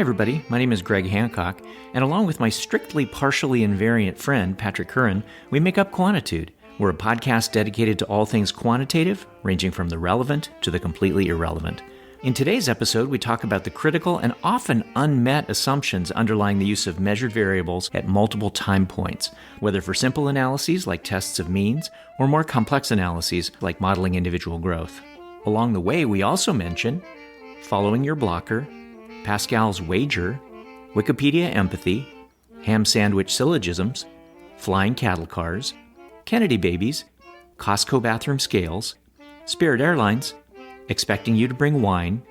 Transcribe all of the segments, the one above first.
everybody. My name is Greg Hancock, and along with my strictly partially invariant friend, Patrick Curran, we make up Quantitude. We're a podcast dedicated to all things quantitative, ranging from the relevant to the completely irrelevant. In today's episode, we talk about the critical and often unmet assumptions underlying the use of measured variables at multiple time points, whether for simple analyses like tests of means, or more complex analyses like modeling individual growth. Along the way, we also mention following your blocker, Pascal's wager, Wikipedia empathy, ham sandwich syllogisms, flying cattle cars, Kennedy babies, Costco bathroom scales, Spirit Airlines, expecting you to bring wine,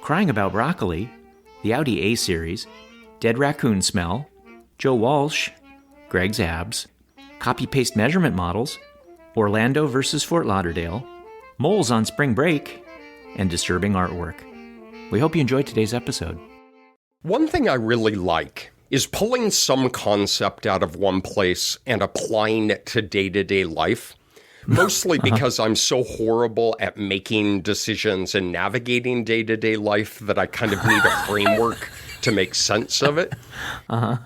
crying about broccoli, the Audi A series, dead raccoon smell, Joe Walsh, Greg's abs, copy-paste measurement models, Orlando versus Fort Lauderdale, moles on spring break, and disturbing artwork. We hope you enjoyed today's episode. One thing I really like is pulling some concept out of one place and applying it to day-to-day life. Mostly because I'm so horrible at making decisions and navigating day-to-day life that I kind of need a framework to make sense of it.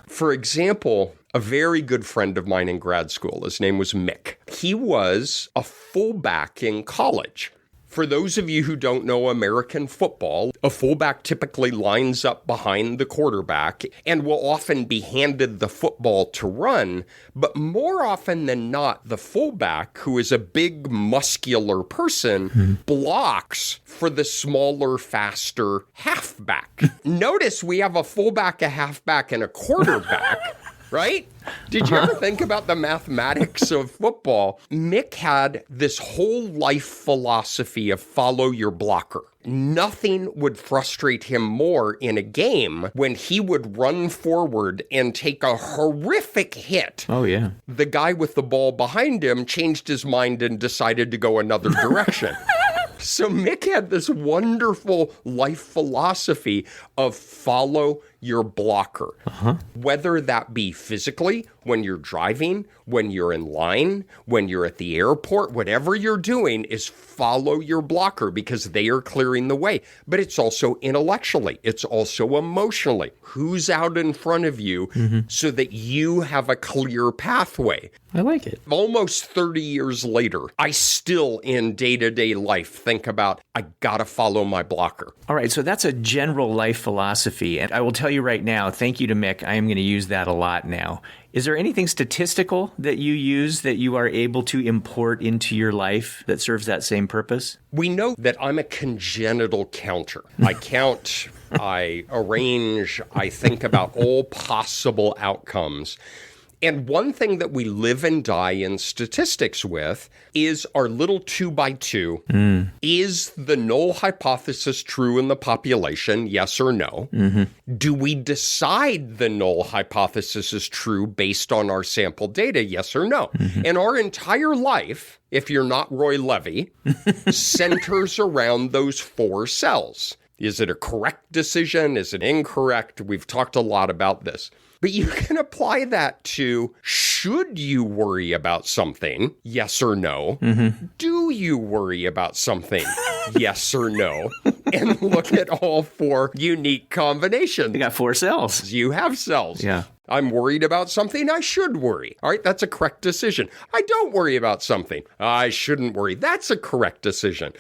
For example, a very good friend of mine in grad school, his name was Mick. He was a fullback in college. For those of you who don't know American football, a fullback typically lines up behind the quarterback and will often be handed the football to run, but more often than not, the fullback, who is a big, muscular person, blocks for the smaller, faster halfback. Notice we have a fullback, a halfback, and a quarterback. Right? Did you ever think about the mathematics of football? Mick had this whole life philosophy of follow your blocker. Nothing would frustrate him more in a game when he would run forward and take a horrific hit. Oh, yeah. The guy with the ball behind him changed his mind and decided to go another direction. So Mick had this wonderful life philosophy of follow your blocker. Whether that be physically, when you're driving, when you're in line, when you're at the airport, whatever you're doing is follow your blocker because they are clearing the way. But it's also intellectually. It's also emotionally. Who's out in front of you so that you have a clear pathway. I like it. Almost 30 years later, I still in day-to-day life think about, I gotta follow my blocker. All right, so that's a general life philosophy. And I will tell you right now, thank you to Mick, I am going to use that a lot now. Is there anything statistical that you use that you are able to import into your life that serves that same purpose? We know that I'm a congenital counter. I count, I arrange, I think about all possible outcomes. And one thing that we live and die in statistics with is our little 2x2. Is the null hypothesis true in the population, yes or no? Do we decide the null hypothesis is true based on our sample data, yes or no? And our entire life, if you're not Roy Levy, centers around those four cells. Is it a correct decision? Is it incorrect? We've talked a lot about this. But you can apply that to, should you worry about something? Yes or no? Do you worry about something? Yes or no? And look at all four unique combinations. You got four cells. You have cells. Yeah. I'm worried about something. I should worry. All right, that's a correct decision. I don't worry about something. I shouldn't worry. That's a correct decision.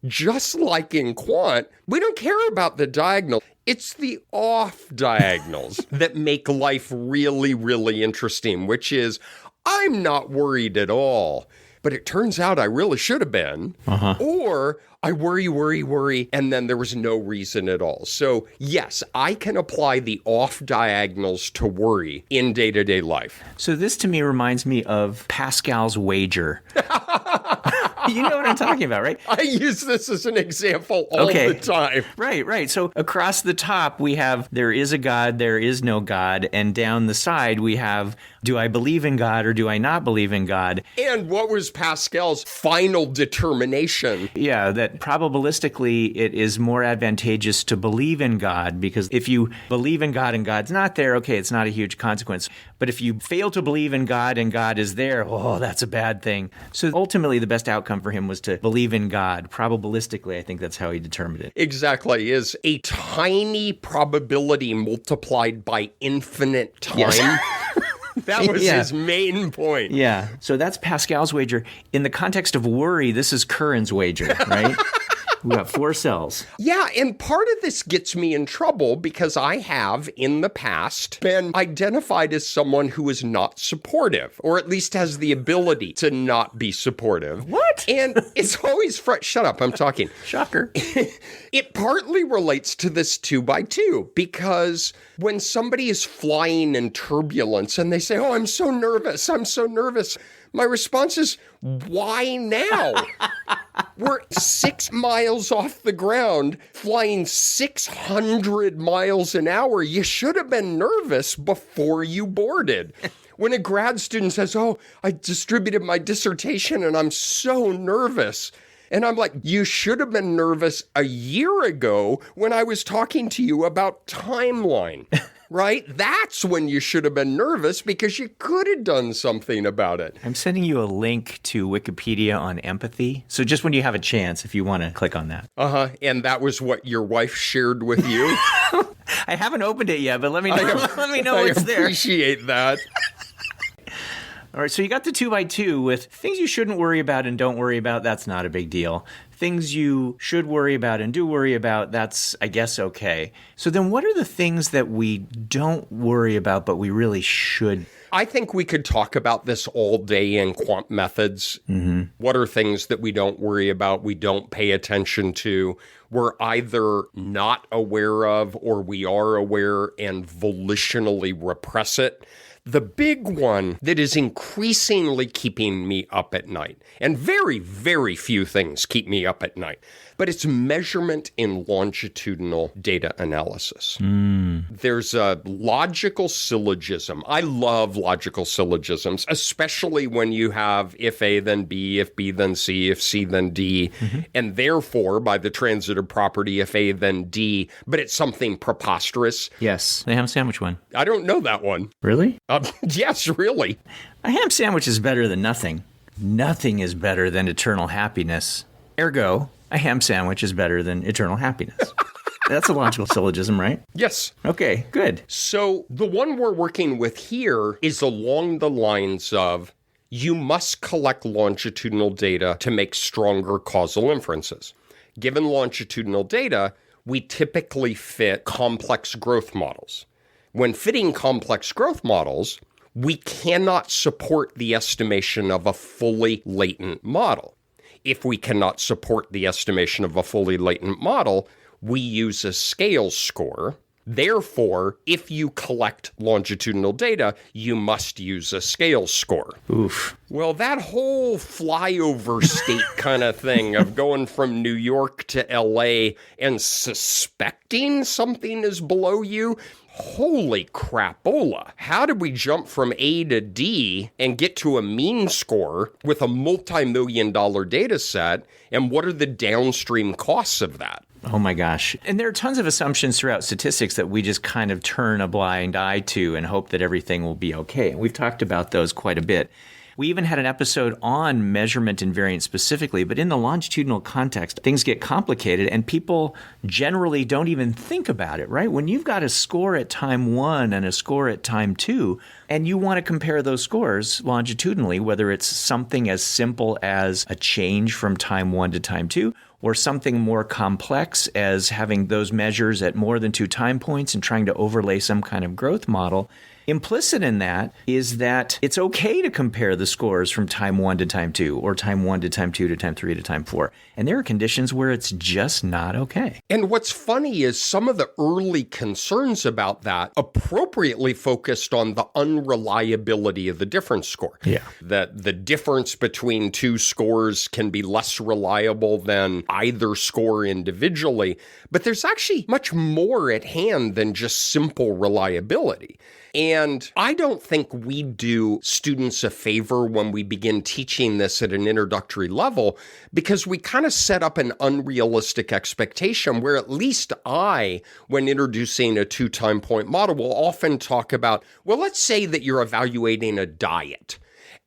Just like in quant, we don't care about the diagonal. It's the off diagonals that make life really, really interesting, which is, I'm not worried at all, but it turns out I really should have been. Or I worry, and then there was no reason at all. So yes, I can apply the off diagonals to worry in day-to-day life. So this to me reminds me of Pascal's wager. You know what I'm talking about, right? I use this as an example all the time. Right. So across the top, we have there is a God, there is no God. And down the side, we have do I believe in God or do I not believe in God? And what was Pascal's final determination? Yeah, that probabilistically it is more advantageous to believe in God, because if you believe in God and God's not there, okay, it's not a huge consequence. But if you fail to believe in God and God is there, oh, that's a bad thing. So ultimately, the best outcome outcome for him was to believe in God. Probabilistically, I think that's how he determined it. Exactly. Is a tiny probability multiplied by infinite time. Yes. That was his main point. Yeah. So that's Pascal's wager. In the context of worry, this is Curran's wager, right? We got 4 cells. Yeah, and part of this gets me in trouble because I have, in the past, been identified as someone who is not supportive, or at least has the ability to not be supportive. What? And it's always shut up, I'm talking. Shocker. It partly relates to this 2x2, because when somebody is flying in turbulence and they say, oh, I'm so nervous, my response is, why now? We're 6 miles off the ground, flying 600 miles an hour. You should have been nervous before you boarded. When a grad student says, oh, I distributed my dissertation and I'm so nervous. And I'm like, you should have been nervous a year ago when I was talking to you about timeline. Right? That's when you should have been nervous because you could have done something about it. I'm sending you a link to Wikipedia on empathy. So just when you have a chance, if you want to click on that. Uh-huh. And that was what your wife shared with you? I haven't opened it yet, but let me know, let me know it's there. I appreciate that. All right, so you got the 2x2 with things you shouldn't worry about and don't worry about. That's not a big deal. Things you should worry about and do worry about, that's, I guess, okay. So then what are the things that we don't worry about but we really should? I think we could talk about this all day in quant methods. Mm-hmm. What are things that we don't worry about, we don't pay attention to, we're either not aware of or we are aware and volitionally repress it? The big one that is increasingly keeping me up at night, and very, very few things keep me up at night, but it's measurement in longitudinal data analysis. There's a logical syllogism. I love logical syllogisms, especially when you have if A then B, if B then C, if C then D, and therefore, by the transitive property, if A then D, but it's something preposterous. Yes, the ham sandwich one. I don't know that one. Really? Yes, really. A ham sandwich is better than nothing. Nothing is better than eternal happiness. Ergo, a ham sandwich is better than eternal happiness. That's a logical syllogism, right? Yes. Okay, good. So the one we're working with here is along the lines of you must collect longitudinal data to make stronger causal inferences. Given longitudinal data, we typically fit complex growth models. When fitting complex growth models, we cannot support the estimation of a fully latent model. If we cannot support the estimation of a fully latent model, we use a scale score. Therefore, if you collect longitudinal data, you must use a scale score. Oof. Well, that whole flyover state kind of thing of going from New York to LA and suspecting something is below you, holy crapola. How did we jump from A to D and get to a mean score with a multi-million-dollar data set? And what are the downstream costs of that? Oh my gosh. And there are tons of assumptions throughout statistics that we just kind of turn a blind eye to and hope that everything will be okay. And we've talked about those quite a bit. We even had an episode on measurement invariance specifically, but in the longitudinal context, things get complicated and people generally don't even think about it, right? When you've got a score at time 1 and a score at time 2, and you want to compare those scores longitudinally, whether it's something as simple as a change from time 1 to time 2, or something more complex as having those measures at more than 2 time points and trying to overlay some kind of growth model, implicit in that is that it's okay to compare the scores from time 1 to time 2 or time 1 to time 2 to time 3 to time 4. And there are conditions where it's just not okay. And what's funny is some of the early concerns about that appropriately focused on the unreliability of the difference score. Yeah. That the difference between 2 scores can be less reliable than either score individually. But there's actually much more at hand than just simple reliability. And I don't think we do students a favor when we begin teaching this at an introductory level, because we kind of set up an unrealistic expectation where at least I, when introducing a 2 time point model, will often talk about, well, let's say that you're evaluating a diet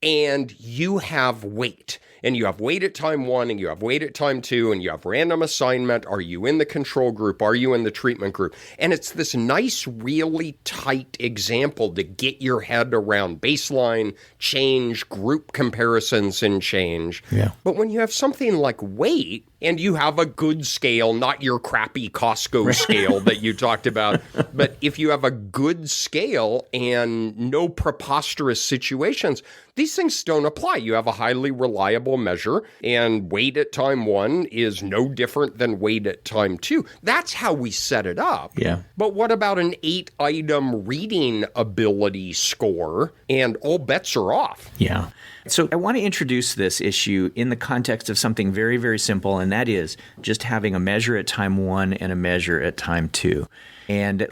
and you have weight and you have weight at time 1 and you have weight at time 2 and you have random assignment. Are you in the control group? Are you in the treatment group? And it's this nice, really tight example to get your head around baseline, change, group comparisons and change. Yeah. But when you have something like weight, and you have a good scale, not your crappy Costco scale that you talked about, but if you have a good scale and no preposterous situations, these things don't apply. You have a highly reliable measure, and weight at time 1 is no different than weight at time 2. That's how we set it up. Yeah. But what about an 8-item reading ability score, and all bets are off? Yeah. So I want to introduce this issue in the context of something very, very simple, and that is just having a measure at time 1 and a measure at time 2. And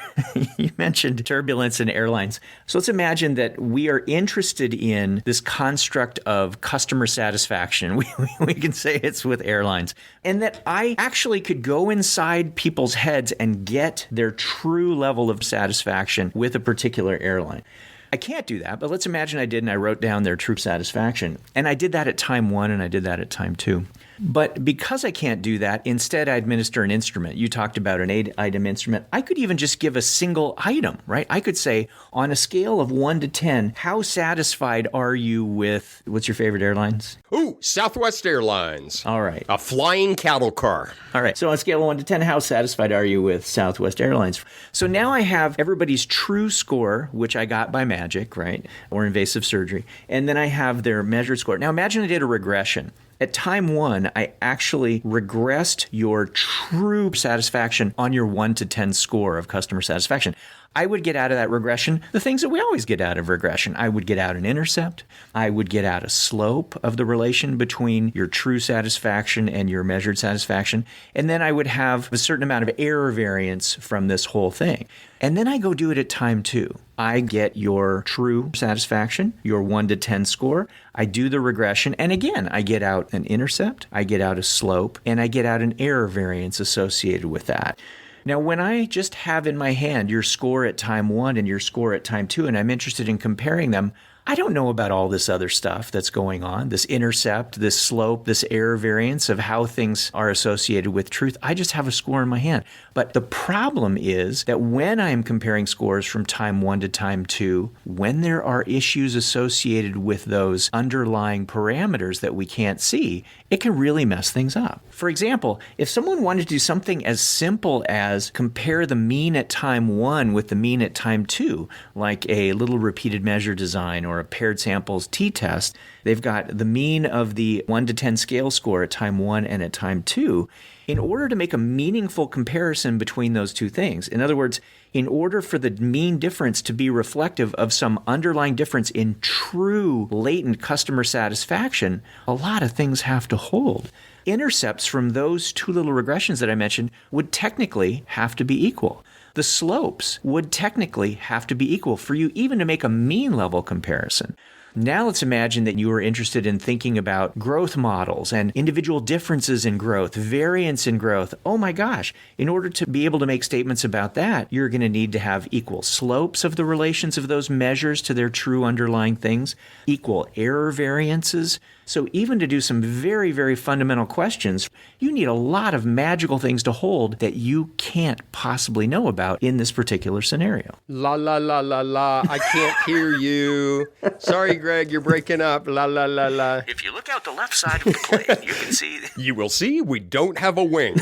you mentioned turbulence in airlines. So let's imagine that we are interested in this construct of customer satisfaction. We can say it's with airlines. And that I actually could go inside people's heads and get their true level of satisfaction with a particular airline. I can't do that, but let's imagine I did and I wrote down their true satisfaction. And I did that at time 1 and I did that at time 2. But because I can't do that, instead I administer an instrument. You talked about an 8-item instrument. I could even just give a single item, right? I could say, on a scale of 1 to 10, how satisfied are you with, what's your favorite airlines? Ooh, Southwest Airlines. All right. A flying cattle car. All right. So on a scale of 1 to 10, how satisfied are you with Southwest Airlines? So now I have everybody's true score, which I got by magic, right? Or invasive surgery. And then I have their measured score. Now imagine I did a regression. At time 1, I actually regressed your true satisfaction on your 1 to 10 score of customer satisfaction. I would get out of that regression the things that we always get out of regression. I would get out an intercept. I would get out a slope of the relation between your true satisfaction and your measured satisfaction. And then I would have a certain amount of error variance from this whole thing. And then I go do it at time 2. I get your true satisfaction, your 1 to 10 score. I do the regression. And again, I get out an intercept, I get out a slope, and I get out an error variance associated with that. Now, when I just have in my hand your score at time 1 and your score at time 2, and I'm interested in comparing them, I don't know about all this other stuff that's going on, this intercept, this slope, this error variance of how things are associated with truth. I just have a score in my hand. But the problem is that when I'm comparing scores from time 1 to time 2, when there are issues associated with those underlying parameters that we can't see, it can really mess things up. For example, if someone wanted to do something as simple as compare the mean at time 1 with the mean at time 2, like a little repeated measure design or a paired samples t-test, they've got the mean of the 1 to 10 scale score at time 1 and at time 2. In order to make a meaningful comparison between those two things, in other words, in order for the mean difference to be reflective of some underlying difference in true latent customer satisfaction, a lot of things have to hold. Intercepts from those two little regressions that I mentioned would technically have to be equal. The slopes would technically have to be equal for you even to make a mean level comparison. Now let's imagine that you are interested in thinking about growth models and individual differences in growth, variance in growth. Oh my gosh, in order to be able to make statements about that, you're going to need to have equal slopes of the relations of those measures to their true underlying things, equal error variances. So even to do some very, very fundamental questions, you need a lot of magical things to hold that you can't possibly know about in this particular scenario. La, la, la, la, la. I can't hear you. Sorry, Greg, you're breaking up. La, la, la, la. If you look out the left side of the plane, you can see... You will see we don't have a wing.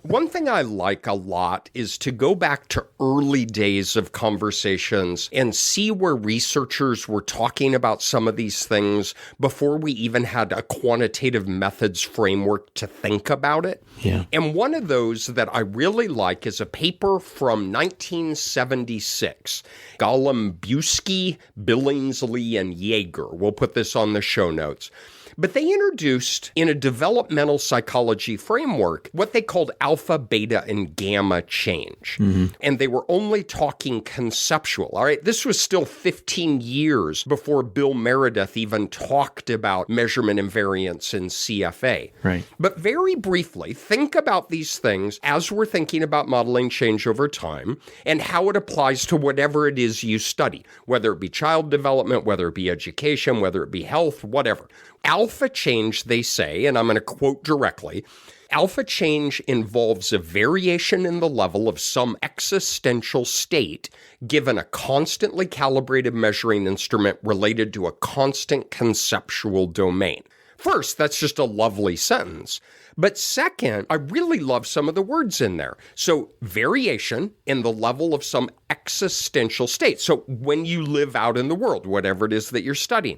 One thing I like a lot is to go back to early days of conversations and see where researchers were talking about some of these things before we even had a quantitative methods framework to think about it. Yeah. And one of those that I really like is a paper from 1976. Golembiewski, Billingsley, and Yeager. We'll put this on the show notes. But they introduced in a developmental psychology framework what they called alpha, beta, and gamma change. And they were only talking conceptual. All right, this was still 15 years before Bill Meredith even talked about measurement invariance in CFA. Right. But very briefly, think about these things as we're thinking about modeling change over time and how it applies to whatever it is you study, whether it be child development, whether it be education, whether it be health, whatever. Alpha change, they say, and I'm going to quote directly, alpha change involves a variation in the level of some existential state given a constantly calibrated measuring instrument related to a constant conceptual domain. First, that's just a lovely sentence. But second, I really love some of the words in there. So variation in the level of some existential state. So when you live out in the world, whatever it is that you're studying.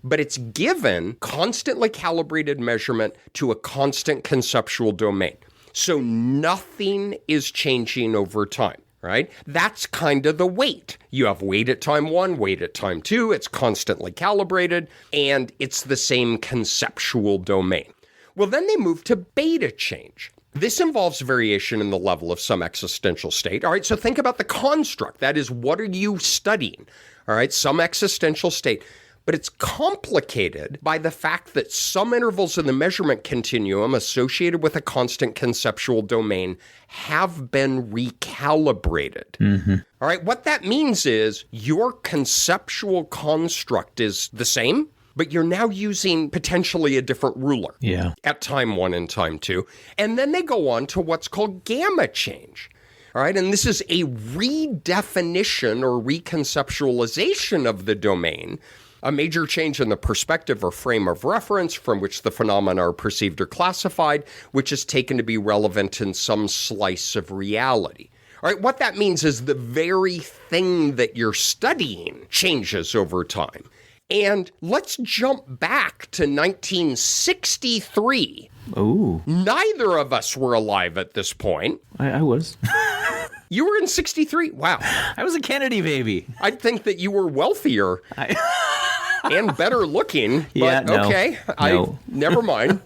But it's given constantly calibrated measurement to a constant conceptual domain. So nothing is changing over time. Right? That's kind of the weight. You have weight at time 1, weight at time 2. It's constantly calibrated, and it's the same conceptual domain. Well, then they move to beta change. This involves variation in the level of some existential state. All right, so think about the construct. That is, what are you studying? All right, some existential state. But it's complicated by the fact that some intervals in the measurement continuum associated with a constant conceptual domain have been recalibrated. All right, what that means is your conceptual construct is the same, but you're now using potentially a different ruler at time 1 and time 2. And then they go on to what's called gamma change. All right, and this is a redefinition or reconceptualization of the domain, a major change in the perspective or frame of reference from which the phenomena are perceived or classified, which is taken to be relevant in some slice of reality. All right, what that means is the very thing that you're studying changes over time. And let's jump back to 1963. Oh. Neither of us were alive at this point. I was. You were in 63? Wow. I was a Kennedy baby. I'd think that you were wealthier and better looking, but okay, never mind.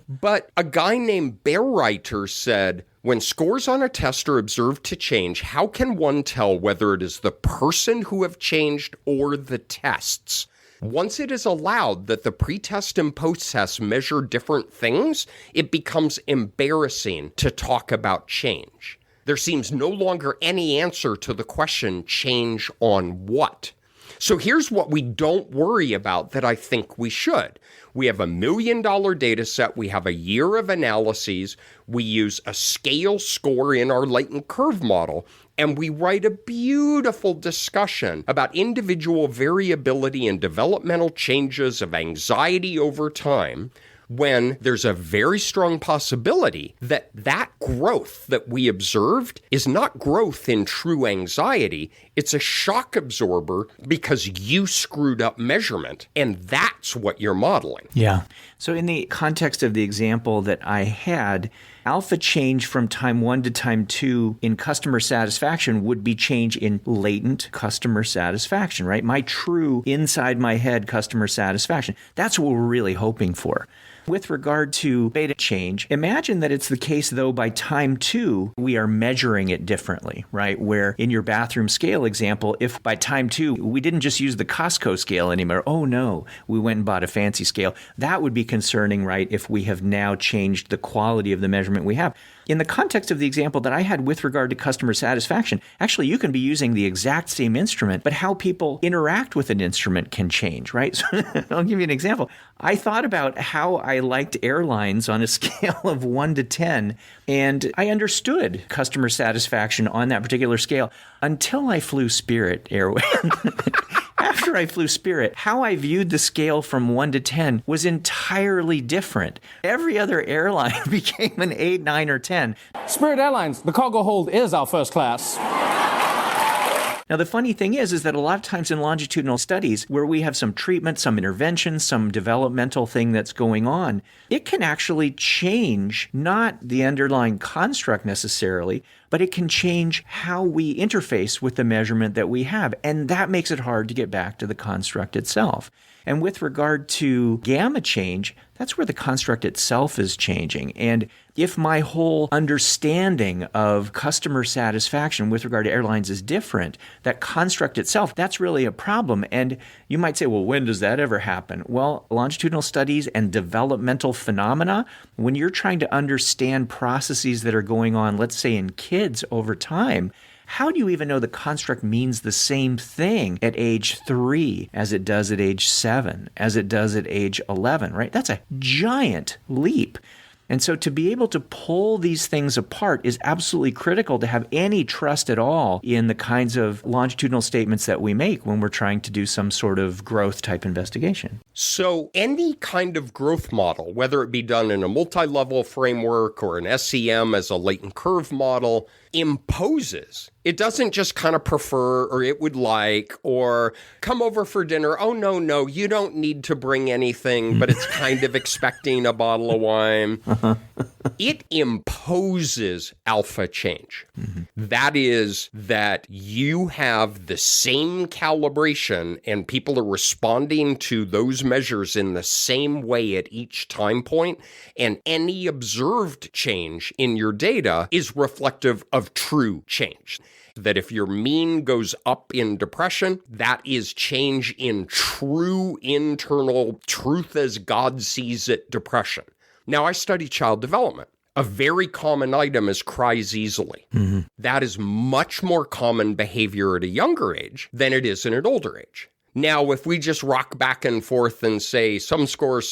But a guy named Bearwriter said, when scores on a test are observed to change, how can one tell whether it is the person who have changed or the tests? Once it is allowed that the pre-test and post-test measure different things, it becomes embarrassing to talk about change. There seems no longer any answer to the question, change on what? So here's what we don't worry about that I think we should. We have $1 million data set. We have a year of analyses. We use a scale score in our latent curve model. And we write a beautiful discussion about individual variability and developmental changes of anxiety over time, when there's a very strong possibility that that growth that we observed is not growth in true anxiety. It's a shock absorber because you screwed up measurement, and that's what you're modeling. Yeah. So in the context of the example that I had, alpha change from time 1 to time 2 in customer satisfaction would be change in latent customer satisfaction, right? My true inside my head customer satisfaction. That's what we're really hoping for. With regard to beta change, imagine that it's the case, though, by time 2, we are measuring it differently, right? Where in your bathroom scale example, if by time 2, we didn't just use the Costco scale anymore, oh no, we went and bought a fancy scale, that would be concerning, right, if we have now changed the quality of the measurement we have. In the context of the example that I had with regard to customer satisfaction, actually you can be using the exact same instrument, but how people interact with an instrument can change, right? So I'll give you an example. I thought about how I liked Airlines on a scale of 1 to 10, and I understood customer satisfaction on that particular scale until I flew Spirit Airways. After I flew Spirit, how I viewed the scale from 1 to 10 was entirely different. Every other airline became an 8, 9, or 10. Spirit Airlines, the cargo hold is our first class. Now, the funny thing is that a lot of times in longitudinal studies where we have some treatment, some intervention, some developmental thing that's going on, it can actually change not the underlying construct necessarily, but it can change how we interface with the measurement that we have. And that makes it hard to get back to the construct itself. And with regard to gamma change, that's where the construct itself is changing. And if my whole understanding of customer satisfaction with regard to airlines is different, that construct itself, that's really a problem. And you might say, well, when does that ever happen? Well, longitudinal studies and developmental phenomena, when you're trying to understand processes that are going on, let's say in kids over time, how do you even know the construct means the same thing at age 3 as it does at age 7, as it does at age 11, right? That's a giant leap. And so to be able to pull these things apart is absolutely critical to have any trust at all in the kinds of longitudinal statements that we make when we're trying to do some sort of growth type investigation. So any kind of growth model, whether it be done in a multi-level framework or an SEM as a latent curve model, imposes. It doesn't just kind of prefer or it would like or come over for dinner. Oh, no, you don't need to bring anything, but it's kind of expecting a bottle of wine. It imposes alpha change. That is that you have the same calibration and people are responding to those measures in the same way at each time point, and any observed change in your data is reflective of true change. That if your mean goes up in depression, that is change in true internal truth as God sees it depression. Now, I study child development. A very common item is cries easily. That is much more common behavior at a younger age than it is in an older age. Now, if we just rock back and forth and say some score,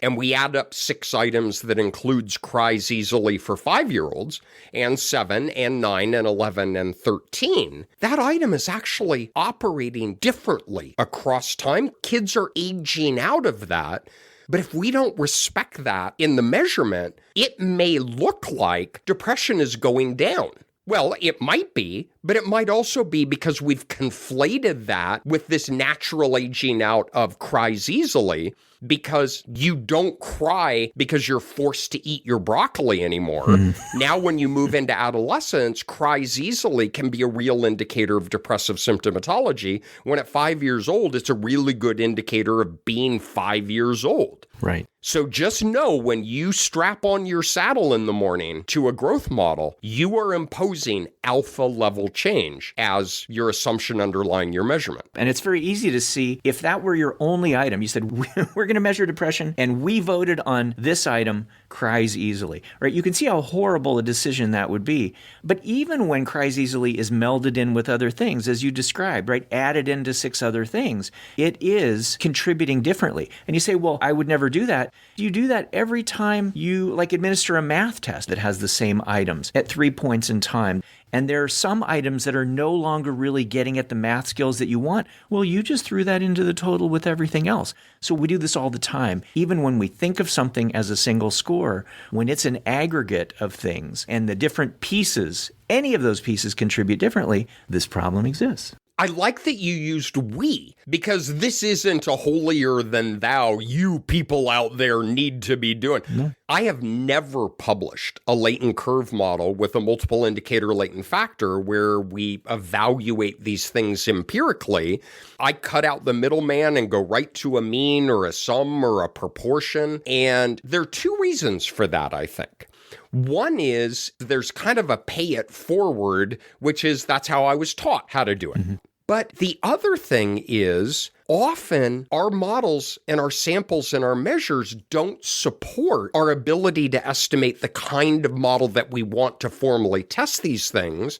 and we add up 6 items that includes cries easily for 5-year-olds, and 7, and 9, and 11, and 13, that item is actually operating differently across time. Kids are aging out of that. But if we don't respect that in the measurement, it may look like depression is going down. Well, it might be, but it might also be because we've conflated that with this natural aging out of cries easily, because you don't cry because you're forced to eat your broccoli anymore. Now, when you move into adolescence, cries easily can be a real indicator of depressive symptomatology, when at 5 years old, it's a really good indicator of being 5 years old. Right. So just know when you strap on your saddle in the morning to a growth model, you are imposing alpha level change as your assumption underlying your measurement. And it's very easy to see if that were your only item. You said, we're going to measure depression, and we voted on this item, cries easily. Right? You can see how horrible a decision that would be. But even when cries easily is melded in with other things, as you described, right, added into 6 other things, it is contributing differently. And you say, well, I would never do that. You do that every time you administer a math test that has the same items at 3 points in time. And there are some items that are no longer really getting at the math skills that you want. Well, you just threw that into the total with everything else. So we do this all the time. Even when we think of something as a single score, when it's an aggregate of things and the different pieces, any of those pieces contribute differently, this problem exists. I like that you used we, because this isn't a holier than thou, you people out there need to be doing. No. I have never published a latent curve model with a multiple indicator latent factor where we evaluate these things empirically. I cut out the middleman and go right to a mean or a sum or a proportion. And there are 2 reasons for that, I think. One is there's kind of a pay it forward, which is that's how I was taught how to do it. But the other thing is often our models and our samples and our measures don't support our ability to estimate the kind of model that we want to formally test these things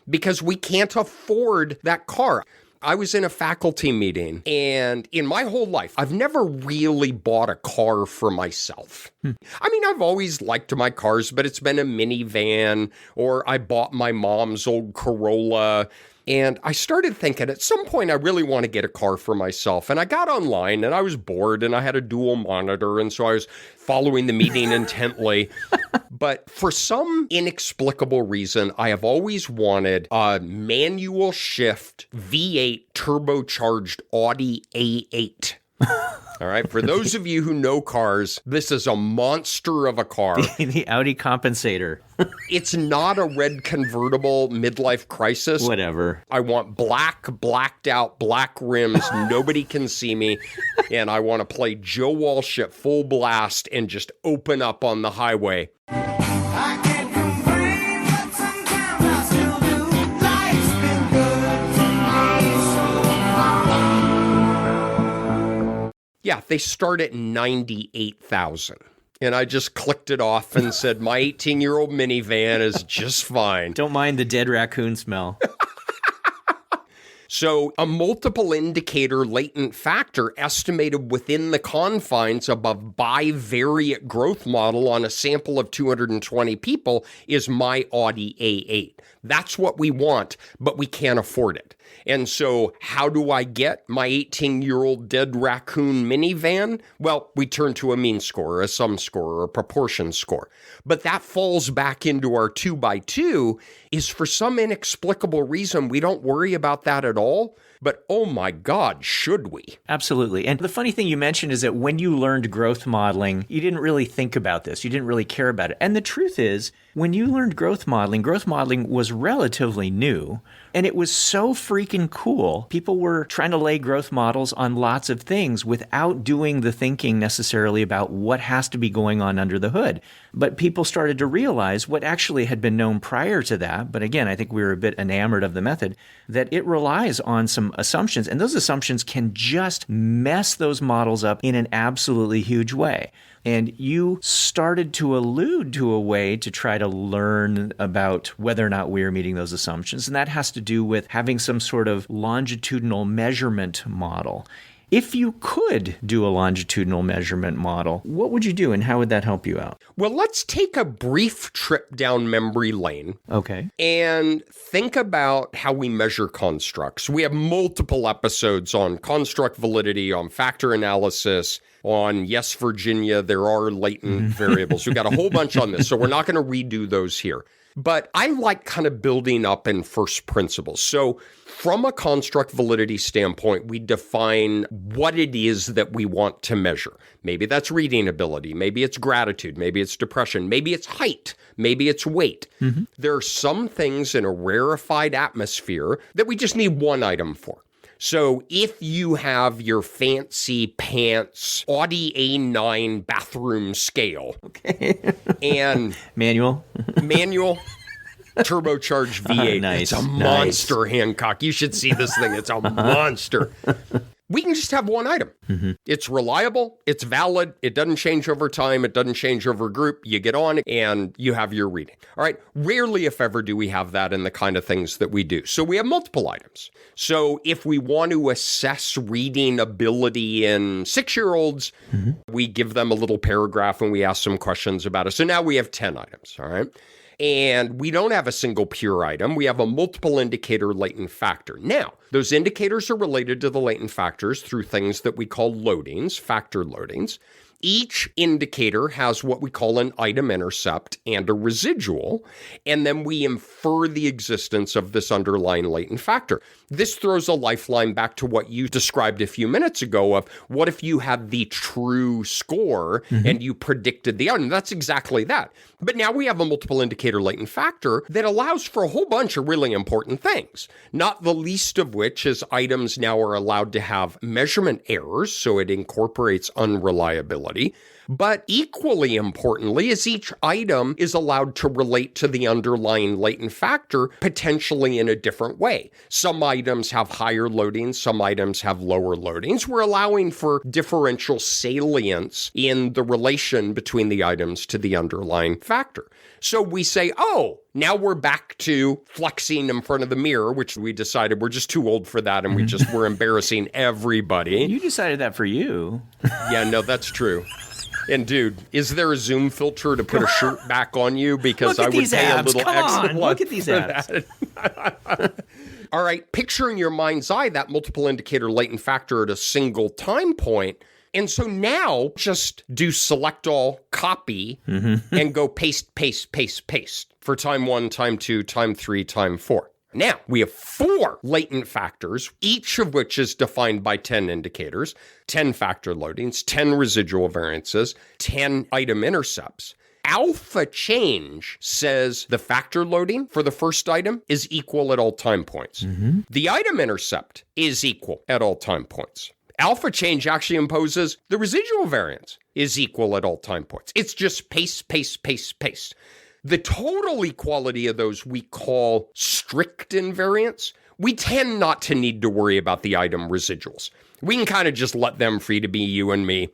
because we can't afford that car. I was in a faculty meeting, and in my whole life, I've never really bought a car for myself. I mean, I've always liked my cars, but it's been a minivan, or I bought my mom's old Corolla. And I started thinking at some point I really want to get a car for myself. And I got online and I was bored and I had a dual monitor. And so I was following the meeting intently. But for some inexplicable reason, I have always wanted a manual shift V8 turbocharged Audi A8. All right. For those of you who know cars, this is a monster of a car. The Audi compensator. It's not a red convertible midlife crisis. Whatever. I want blacked out, black rims. Nobody can see me. And I want to play Joe Walsh at full blast and just open up on the highway. I can't complain, but sometimes I still do. Life's been good to me so far. Yeah, they start at 98,000. And I just clicked it off and said, my 18-year-old minivan is just fine. Don't mind the dead raccoon smell. So a multiple indicator latent factor estimated within the confines of a bivariate growth model on a sample of 220 people is my Audi A8. That's what we want, but we can't afford it. And so how do I get my 18-year-old dead raccoon minivan? Well, we turn to a mean score, a sum score, or a proportion score. But that falls back into our 2x2 is for some inexplicable reason, we don't worry about that at all. But oh my God, should we? Absolutely. And the funny thing you mentioned is that when you learned growth modeling, you didn't really think about this. You didn't really care about it. And the truth is, when you learned growth modeling was relatively new. And it was so freaking cool. People were trying to lay growth models on lots of things without doing the thinking necessarily about what has to be going on under the hood. But people started to realize what actually had been known prior to that. But again, I think we were a bit enamored of the method, that it relies on some assumptions. And those assumptions can just mess those models up in an absolutely huge way. And you started to allude to a way to try to learn about whether or not we are meeting those assumptions. And that has to do with having some sort of longitudinal measurement model. If you could do a longitudinal measurement model, what would you do and how would that help you out? Well, let's take a brief trip down memory lane. Okay. And think about how we measure constructs. We have multiple episodes on construct validity, on factor analysis, on yes, Virginia, there are latent variables. We've got a whole bunch on this, so we're not going to redo those here. But I like kind of building up in first principles. So from a construct validity standpoint, we define what it is that we want to measure. Maybe that's reading ability. Maybe it's gratitude. Maybe it's depression. Maybe it's height. Maybe it's weight. There are some things in a rarefied atmosphere that we just need one item for. So if you have your fancy pants Audi A9 bathroom scale, and Manual, turbocharged V8, Nice, it's a monster, Hancock. You should see this thing. It's a monster. We can just have one item. It's reliable, it's valid, it doesn't change over time, it doesn't change over group. You get on and you have your reading. All right, rarely, if ever, do we have that in the kind of things that we do. So we have multiple items. So if we want to assess reading ability in 6-year-olds, we give them a little paragraph and we ask some questions about it. So now we have 10 items, all right? And we don't have a single pure item. We have a multiple indicator latent factor. Now, those indicators are related to the latent factors through things that we call loadings, factor loadings. Each indicator has what we call an item intercept and a residual, and then we infer the existence of this underlying latent factor. This throws a lifeline back to what you described a few minutes ago of what if you had the true score and you predicted the outcome. That's exactly that. But now we have a multiple indicator latent factor that allows for a whole bunch of really important things, not the least of which is items now are allowed to have measurement errors, so it incorporates unreliability. But equally importantly is each item is allowed to relate to the underlying latent factor potentially in a different way. Some items have higher loadings, some items have lower loadings. We're allowing for differential salience in the relation between the items to the underlying factor. So we say, oh, now we're back to flexing in front of the mirror, which we decided we're just too old for that and we're embarrassing everybody. You decided that for you. Yeah, no, that's true. And dude, is there a zoom filter to put a shirt back on you? Because I would pay a little extra. Look at these abs. All right, picture in your mind's eye that multiple indicator latent factor at a single time point. And so now just do select all, copy, and go paste, paste, paste, paste for time 1, time 2, time 3, time 4. Now, we have 4 latent factors, each of which is defined by 10 indicators, 10 factor loadings, 10 residual variances, 10 item intercepts. Alpha change says the factor loading for the first item is equal at all time points. The item intercept is equal at all time points. Alpha change actually imposes the residual variance is equal at all time points. It's just paste, paste, paste, paste. The total equality of those we call strict invariance. We tend not to need to worry about the item residuals. We can kind of just let them free to be you and me.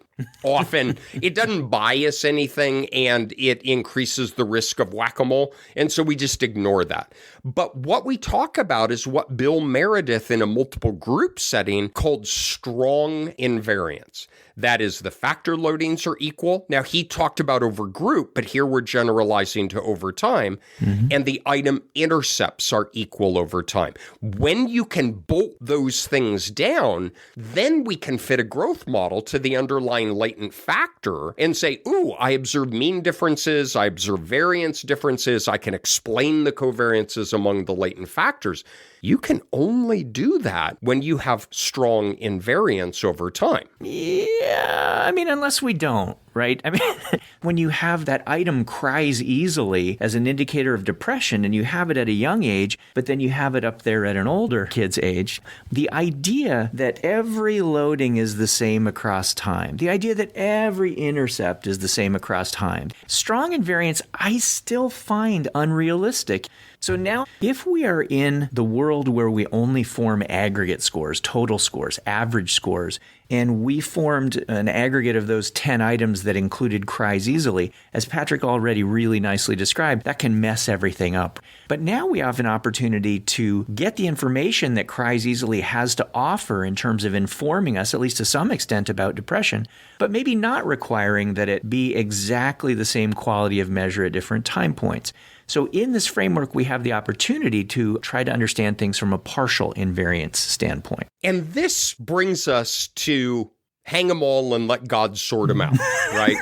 Often, it doesn't bias anything and it increases the risk of whack-a-mole, and so we just ignore that. But what we talk about is what Bill Meredith in a multiple group setting called strong invariance. That is, the factor loadings are equal. Now, he talked about over group, but here we're generalizing to over time. And the item intercepts are equal over time. When you can bolt those things down, then we can fit a growth model to the underlying latent factor and say, ooh, I observe mean differences, I observe variance differences, I can explain the covariances among the latent factors. You can only do that when you have strong invariance over time. Yeah, I mean, unless we don't, right? I mean, when you have that item cries easily as an indicator of depression and you have it at a young age, but then you have it up there at an older kid's age, the idea that every loading is the same across time, the idea that every intercept is the same across time, strong invariance, I still find unrealistic. So now, if we are in the world where we only form aggregate scores, total scores, average scores, and we formed an aggregate of those 10 items that included cries easily, as Patrick already really nicely described, that can mess everything up. But now we have an opportunity to get the information that cries easily has to offer in terms of informing us, at least to some extent, about depression, but maybe not requiring that it be exactly the same quality of measure at different time points. So in this framework, we have the opportunity to try to understand things from a partial invariance standpoint. And this brings us to hang them all and let God sort them out, right?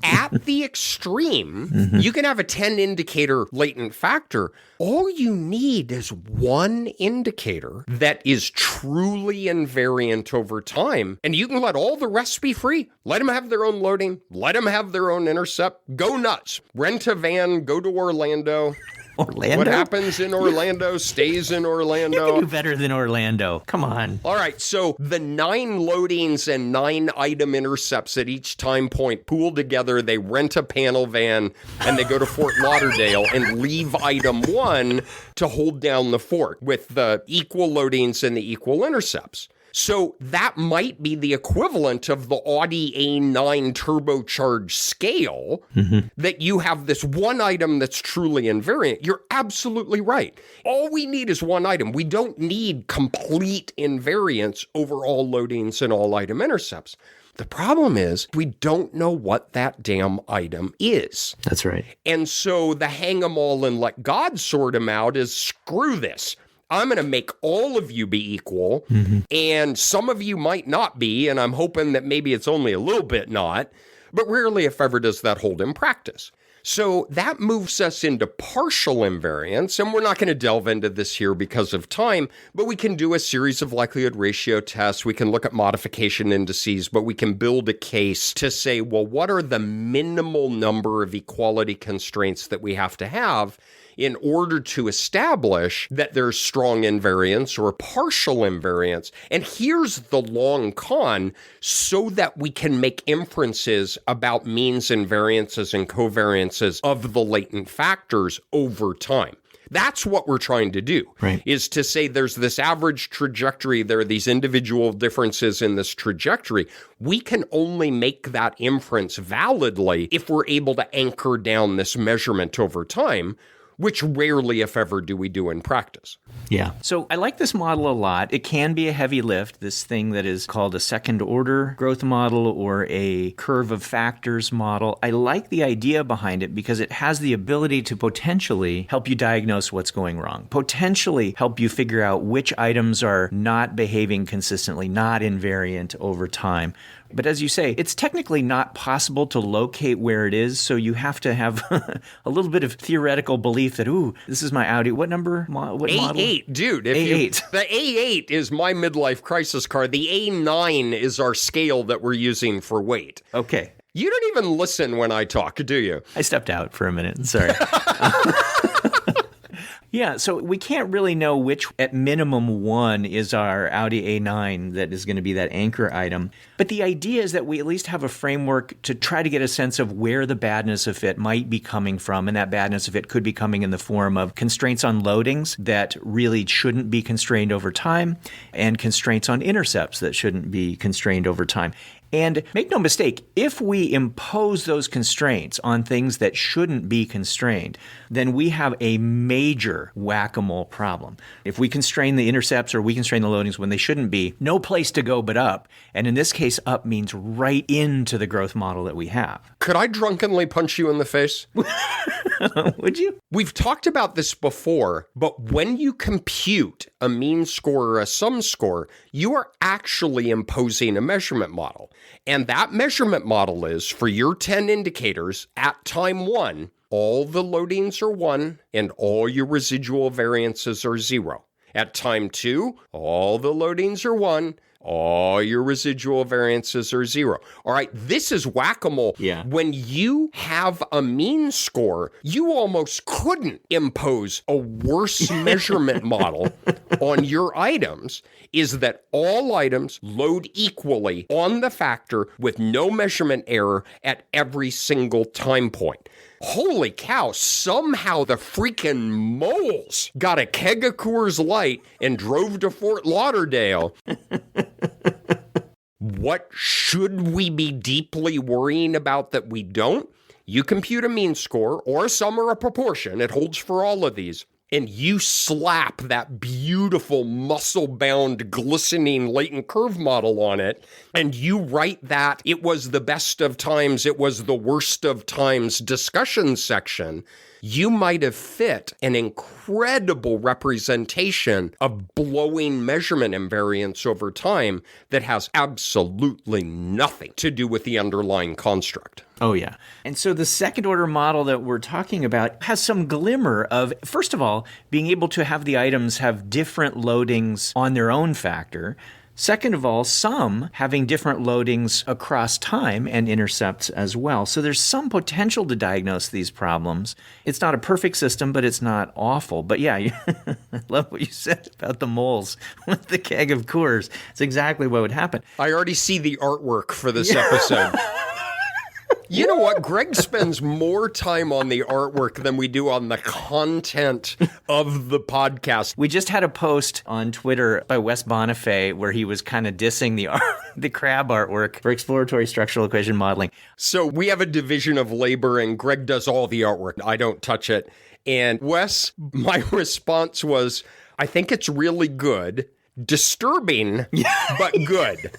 At the extreme, you can have a 10 indicator latent factor. All you need is one indicator that is truly invariant over time, and you can let all the rest be free. Let them have their own loading. Let them have their own intercept. Go nuts. Rent a van. Go to Orlando. Orlando? What happens in Orlando stays in Orlando. You can do better than Orlando. Come on. All right, so the 9 loadings and 9 item intercepts at each time point pool together, they rent a panel van, and they go to Fort Lauderdale and leave item 1 to hold down the fort with the equal loadings and the equal intercepts. So that might be the equivalent of the Audi A9 turbocharged scale, that you have this one item that's truly invariant. You're absolutely right. All we need is one item. We don't need complete invariance over all loadings and all item intercepts. The problem is we don't know what that damn item is. That's right. And so the hang 'em all and let God sort 'em out is screw this. I'm going to make all of you be equal, and some of you might not be, and I'm hoping that maybe it's only a little bit not, but rarely, if ever, does that hold in practice. So that moves us into partial invariance, and we're not going to delve into this here because of time, but we can do a series of likelihood ratio tests. We can look at modification indices, but we can build a case to say, well, what are the minimal number of equality constraints that we have to have in order to establish that there's strong invariance or partial invariance? And here's the long con, so that we can make inferences about means and variances and covariances of the latent factors over time. That's what we're trying to do, right? Is to say there's this average trajectory, there are these individual differences in this trajectory. We can only make that inference validly if we're able to anchor down this measurement over time, which rarely, if ever, do we do in practice. Yeah. So I like this model a lot. It can be a heavy lift, this thing that is called a second order growth model or a curve of factors model. I like the idea behind it because it has the ability to potentially help you diagnose what's going wrong, potentially help you figure out which items are not behaving consistently, not invariant over time, But as you say, it's technically not possible to locate where it is, so you have to have a little bit of theoretical belief that, ooh, this is my Audi. What number? What model? A8, dude. A8. The A8 is my midlife crisis car. The A9 is our scale that we're using for weight. Okay. You don't even listen when I talk, do you? I stepped out for a minute. Sorry. Yeah, so we can't really know which, at minimum one, is our Audi A9 that is going to be that anchor item. But the idea is that we at least have a framework to try to get a sense of where the badness of fit might be coming from. And that badness of fit could be coming in the form of constraints on loadings that really shouldn't be constrained over time, and constraints on intercepts that shouldn't be constrained over time. And make no mistake, if we impose those constraints on things that shouldn't be constrained, then we have a major whack-a-mole problem. If we constrain the intercepts or we constrain the loadings when they shouldn't be, no place to go but up. And in this case, up means right into the growth model that we have. Could I drunkenly punch you in the face? Would you? We've talked about this before, but when you compute a mean score or a sum score, you are actually imposing a measurement model. And that measurement model is, for your 10 indicators, at time 1, all the loadings are 1 and all your residual variances are 0. At time 2, all the loadings are 1, all your residual variances are 0. All right, this is whack-a-mole. Yeah. When you have a mean score, you almost couldn't impose a worse measurement model on your items, is that all items load equally on the factor with no measurement error at every single time point. Holy cow, somehow the freaking moles got a keg of Coors Light and drove to Fort Lauderdale. What should we be deeply worrying about that we don't? You compute a mean score, or a sum or a proportion, it holds for all of these, and you slap that beautiful muscle-bound, glistening latent curve model on it, and you write that it was the best of times, it was the worst of times discussion section, you might have fit an incredible representation of blowing measurement invariance over time that has absolutely nothing to do with the underlying construct. Oh, yeah. And so the second order model that we're talking about has some glimmer of, first of all, being able to have the items have different loadings on their own factor. Second of all, some having different loadings across time and intercepts as well. So there's some potential to diagnose these problems. It's not a perfect system, but it's not awful. But yeah, I love what you said about the moles with the keg of Coors. It's exactly what would happen. I already see the artwork for this episode. You know what? Greg spends more time on the artwork than we do on the content of the podcast. We just had a post on Twitter by Wes Bonifay where he was kind of dissing the crab artwork for exploratory structural equation modeling. So we have a division of labor, and Greg does all the artwork. I don't touch it. And Wes, my response was, I think it's really good, disturbing, but good.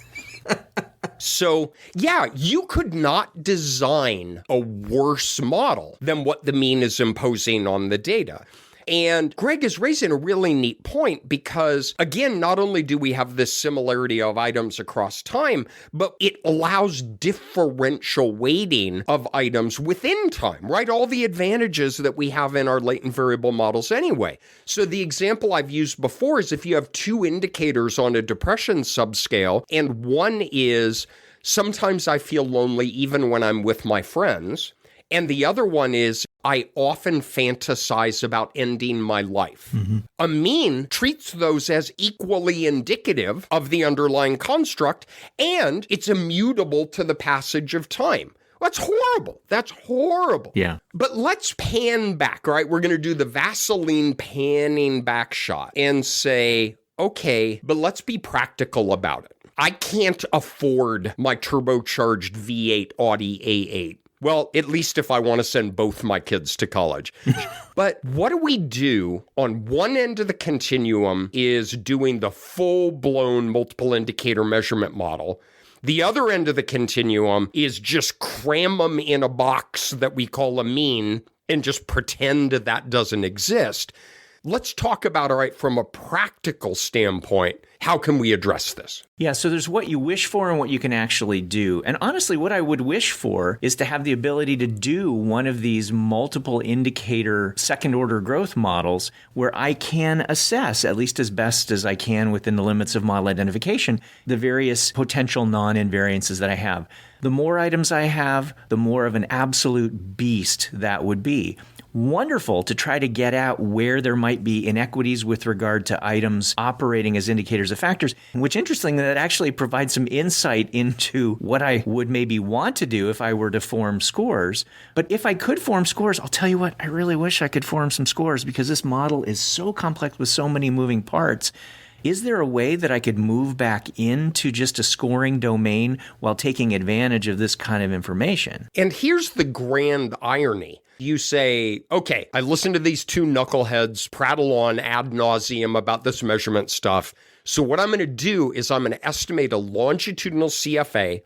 So, yeah, you could not design a worse model than what the mean is imposing on the data. And Greg is raising a really neat point because, again, not only do we have this similarity of items across time, but it allows differential weighting of items within time, right? All the advantages that we have in our latent variable models anyway. So the example I've used before is if you have two indicators on a depression subscale, and one is sometimes I feel lonely even when I'm with my friends, and the other one is I often fantasize about ending my life. Mm-hmm. A mean treats those as equally indicative of the underlying construct, and it's immutable to the passage of time. That's horrible. That's horrible. Yeah. But let's pan back, right? We're going to do the Vaseline panning back shot and say, okay, but let's be practical about it. I can't afford my turbocharged V8 Audi A8. Well, at least if I want to send both my kids to college. But what do we do on one end of the continuum is doing the full-blown multiple indicator measurement model. The other end of the continuum is just cram them in a box that we call a mean and just pretend that doesn't exist. Let's talk about, all right, from a practical standpoint, how can we address this? Yeah, so there's what you wish for and what you can actually do. And honestly, what I would wish for is to have the ability to do one of these multiple indicator second order growth models where I can assess, at least as best as I can within the limits of model identification, the various potential non-invariances that I have. The more items I have, the more of an absolute beast that would be. Wonderful to try to get at where there might be inequities with regard to items operating as indicators of factors, which interestingly, that actually provides some insight into what I would maybe want to do if I were to form scores. But if I could form scores, I'll tell you what, I really wish I could form some scores because this model is so complex with so many moving parts. Is there a way that I could move back into just a scoring domain while taking advantage of this kind of information? And here's the grand irony. You say, okay, I listened to these two knuckleheads prattle on ad nauseum about this measurement stuff. So what I'm going to do is I'm going to estimate a longitudinal CFA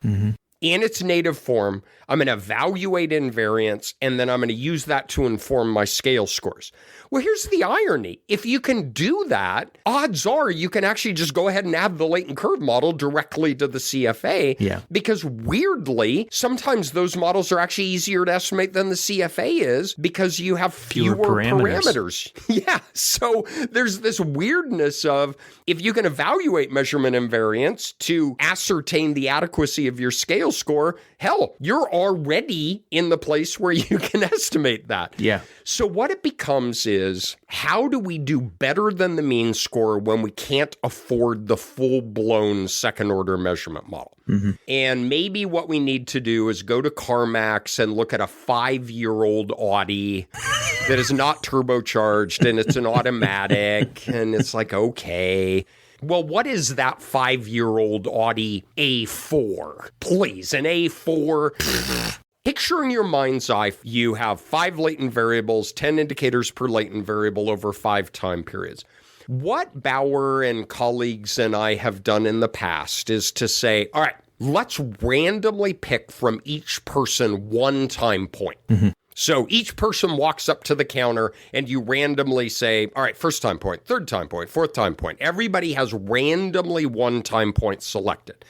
in its native form. I'm going to evaluate invariance, and then I'm going to use that to inform my scale scores. Well, here's the irony. If you can do that, odds are you can actually just go ahead and add the latent curve model directly to the CFA. Yeah. Because weirdly, sometimes those models are actually easier to estimate than the CFA is because you have fewer parameters. Yeah. So there's this weirdness of if you can evaluate measurement invariance to ascertain the adequacy of your scale score, hell, you're already in the place where you can estimate that. Yeah. So what it becomes is, how do we do better than the mean score when we can't afford the full-blown second-order measurement model? And maybe what we need to do is go to CarMax and look at a 5-year-old Audi that is not turbocharged and it's an automatic, and it's like, okay. Well, what is that 5-year-old Audi A4? Please, an A4. Picture in your mind's eye, you have 5 latent variables, 10 indicators per latent variable over 5 time periods. What Bauer and colleagues and I have done in the past is to say, all right, let's randomly pick from each person one time point. So each person walks up to the counter and you randomly say, all right, first time point, third time point, fourth time point. Everybody has randomly one time point selected.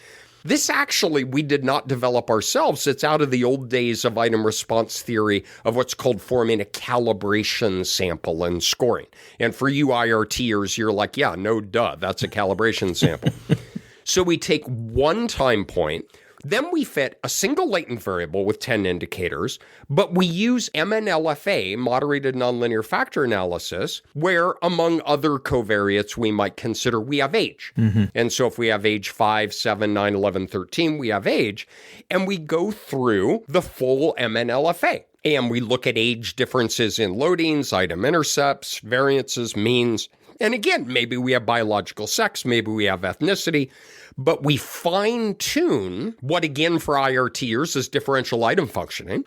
This actually, we did not develop ourselves. It's out of the old days of item response theory of what's called forming a calibration sample and scoring. And for you IRTers, you're like, yeah, no duh, that's a calibration sample. So we take one time point, then we fit a single latent variable with 10 indicators, but we use MNLFA, moderated nonlinear factor analysis, where among other covariates we might consider we have age. And so if we have age 5, 7, 9, 11, 13, we have age, and we go through the full MNLFA. And we look at age differences in loadings, item intercepts, variances, means. And again, maybe we have biological sex, maybe we have ethnicity, but we fine-tune what, again, for IRTers is differential item functioning,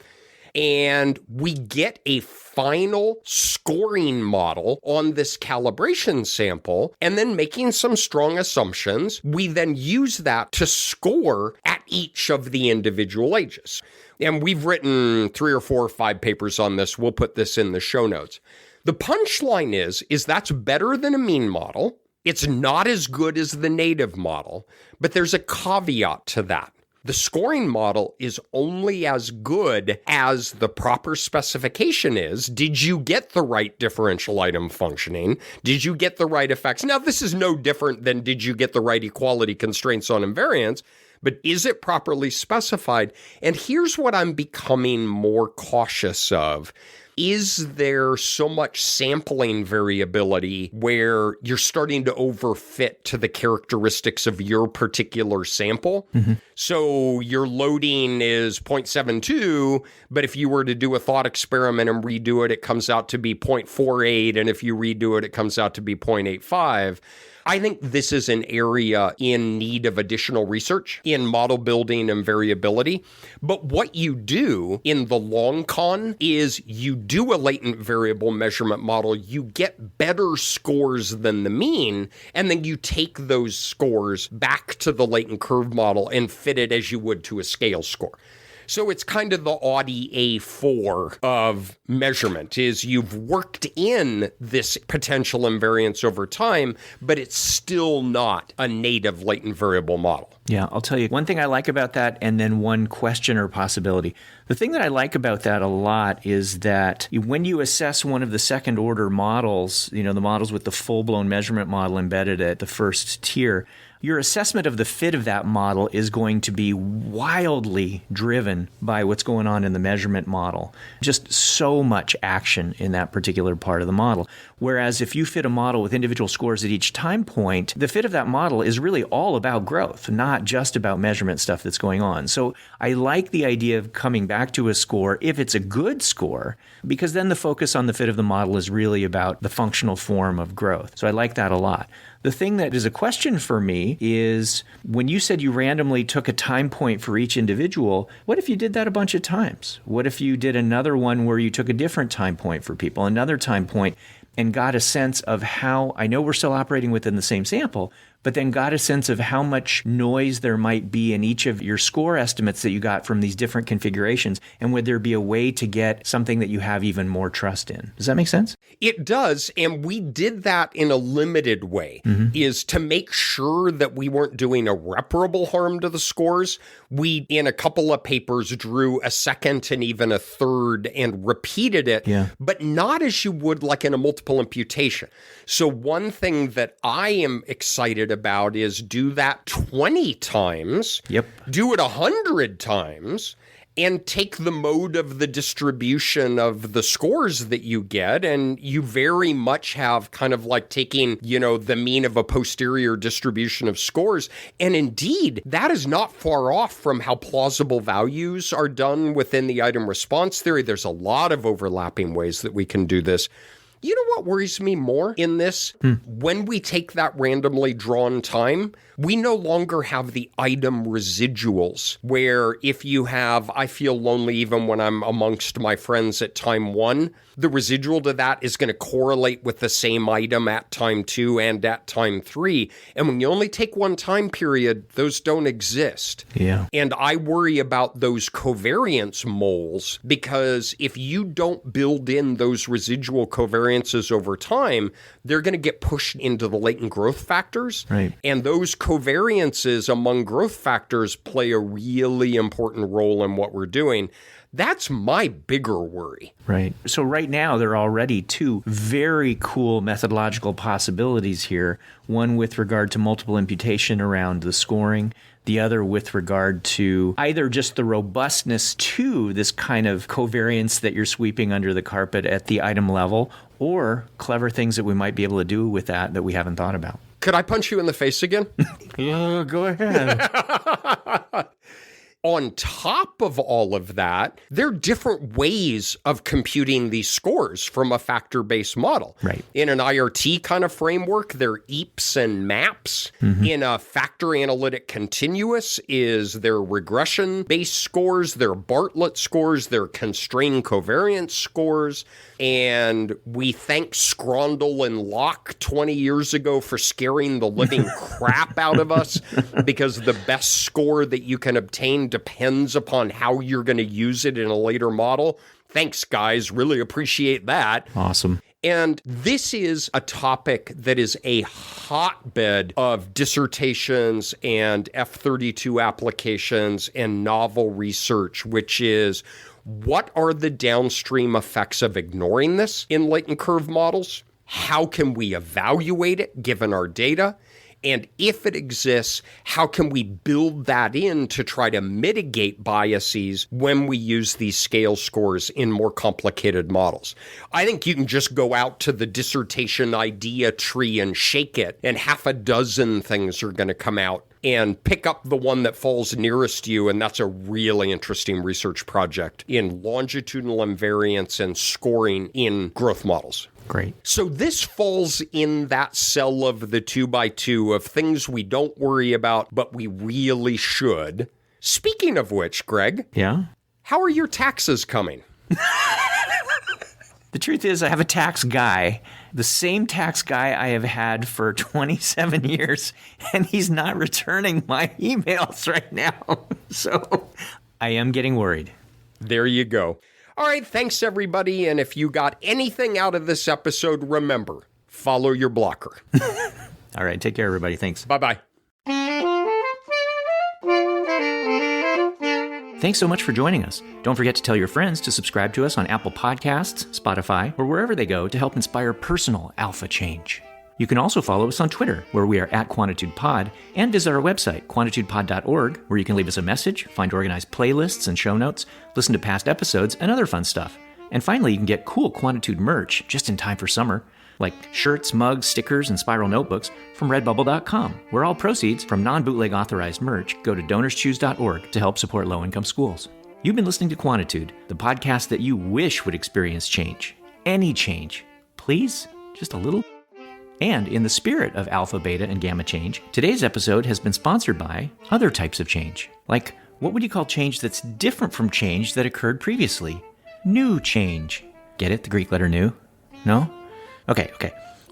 and we get a final scoring model on this calibration sample, and then making some strong assumptions, we then use that to score at each of the individual ages. And we've written 3 or 4 or 5 papers on this. We'll put this in the show notes. The punchline is that's better than a mean model. It's not as good as the native model, but there's a caveat to that. The scoring model is only as good as the proper specification is. Did you get the right differential item functioning? Did you get the right effects? Now, this is no different than did you get the right equality constraints on invariance, but is it properly specified? And here's what I'm becoming more cautious of. Is there so much sampling variability where you're starting to overfit to the characteristics of your particular sample? So your loading is 0.72, but if you were to do a thought experiment and redo it, it comes out to be 0.48, and if you redo it, it comes out to be 0.85. I think this is an area in need of additional research in model building and variability. But what you do in the long con is you do a latent variable measurement model, you get better scores than the mean, and then you take those scores back to the latent curve model and fit it as you would to a scale score. So it's kind of the Audi A4 of measurement, is you've worked in this potential invariance over time, but it's still not a native latent variable model. Yeah, I'll tell you one thing I like about that, and then one question or possibility. The thing that I like about that a lot is that when you assess one of the second order models, the models with the full-blown measurement model embedded at the first tier, your assessment of the fit of that model is going to be wildly driven by what's going on in the measurement model. Just so much action in that particular part of the model. Whereas if you fit a model with individual scores at each time point, the fit of that model is really all about growth, not just about measurement stuff that's going on. So I like the idea of coming back to a score if it's a good score, because then the focus on the fit of the model is really about the functional form of growth. So I like that a lot. The thing that is a question for me is when you said you randomly took a time point for each individual, what if you did that a bunch of times? What if you did another one where you took a different time point for people, another time point, and got a sense of how, I know we're still operating within the same sample, but then got a sense of how much noise there might be in each of your score estimates that you got from these different configurations, and would there be a way to get something that you have even more trust in? Does that make sense? It does, and we did that in a limited way, is to make sure that we weren't doing irreparable harm to the scores. We, in a couple of papers, drew a second and even a third and repeated it, but not as you would like in a multiple imputation. So one thing that I am excited about is do that 20 times, do it 100 times, and take the mode of the distribution of the scores that you get, and you very much have kind of like taking, the mean of a posterior distribution of scores. And indeed, that is not far off from how plausible values are done within the item response theory. There's a lot of overlapping ways that we can do this. You know what worries me more in this? When we take that randomly drawn time, we no longer have the item residuals, where if you have, I feel lonely even when I'm amongst my friends at time 1, the residual to that is going to correlate with the same item at time 2 and at time 3. And when you only take one time period, those don't exist. Yeah. And I worry about those covariance moles, because if you don't build in those residual covariances over time, they're going to get pushed into the latent growth factors. Right. And those covariances among growth factors play a really important role in what we're doing. That's my bigger worry. Right. So right now, there are already two very cool methodological possibilities here. One with regard to multiple imputation around the scoring. The other with regard to either just the robustness to this kind of covariance that you're sweeping under the carpet at the item level, or clever things that we might be able to do with that we haven't thought about. Could I punch you in the face again? Yeah, go ahead. On top of all of that, there are different ways of computing these scores from a factor-based model. Right. In an IRT kind of framework, there are EAPs and MAPs. In a factor analytic continuous is there regression-based scores, there are Bartlett scores, there are constrained covariance scores. And we thank Scrondel and Locke 20 years ago for scaring the living crap out of us, because the best score that you can obtain depends upon how you're going to use it in a later model. Thanks, guys. Really appreciate that. Awesome. And this is a topic that is a hotbed of dissertations and F-32 applications and novel research, which is, what are the downstream effects of ignoring this in latent curve models? How can we evaluate it given our data? And if it exists, how can we build that in to try to mitigate biases when we use these scale scores in more complicated models? I think you can just go out to the dissertation idea tree and shake it, and half a dozen things are going to come out, and pick up the one that falls nearest you. And that's a really interesting research project in longitudinal invariance and scoring in growth models. Great. So this falls in that cell of the 2x2 of things we don't worry about, but we really should. Speaking of which, Greg. Yeah? How are your taxes coming? The truth is, I have a tax guy, the same tax guy I have had for 27 years, and he's not returning my emails right now. So I am getting worried. There you go. All right, thanks everybody. And if you got anything out of this episode, remember, follow your blocker. All right, take care, everybody. Thanks. Bye-bye. Thanks so much for joining us. Don't forget to tell your friends to subscribe to us on Apple Podcasts, Spotify, or wherever they go to help inspire personal alpha change. You can also follow us on Twitter, where we are at QuantitudePod, and visit our website, quantitudepod.org, where you can leave us a message, find organized playlists and show notes, listen to past episodes, and other fun stuff. And finally, you can get cool Quantitude merch just in time for summer, like shirts, mugs, stickers, and spiral notebooks from redbubble.com, where all proceeds from non-bootleg authorized merch go to donorschoose.org to help support low-income schools. You've been listening to Quantitude, the podcast that you wish would experience change. Any change. Please? Just a little? And in the spirit of alpha, beta, and gamma change, today's episode has been sponsored by other types of change. Like, what would you call change that's different from change that occurred previously? New change. Get it? The Greek letter nu? No? Okay.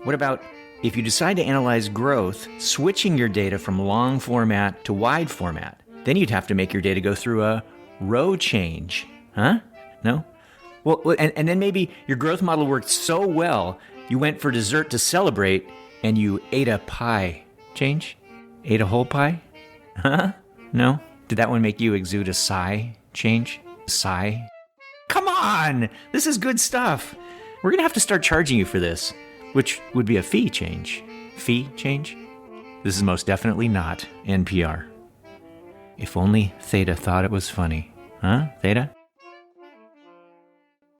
What about if you decide to analyze growth, switching your data from long format to wide format? Then you'd have to make your data go through a row change. Huh? No? Well, and then maybe your growth model worked so well, you went for dessert to celebrate, and you ate a pie. Change? Ate a whole pie? Huh? No? Did that one make you exude a sigh? Change? Sigh? Come on! This is good stuff. We're gonna have to start charging you for this, which would be a fee change. Fee change? This is most definitely not NPR. If only Theta thought it was funny. Huh, Theta?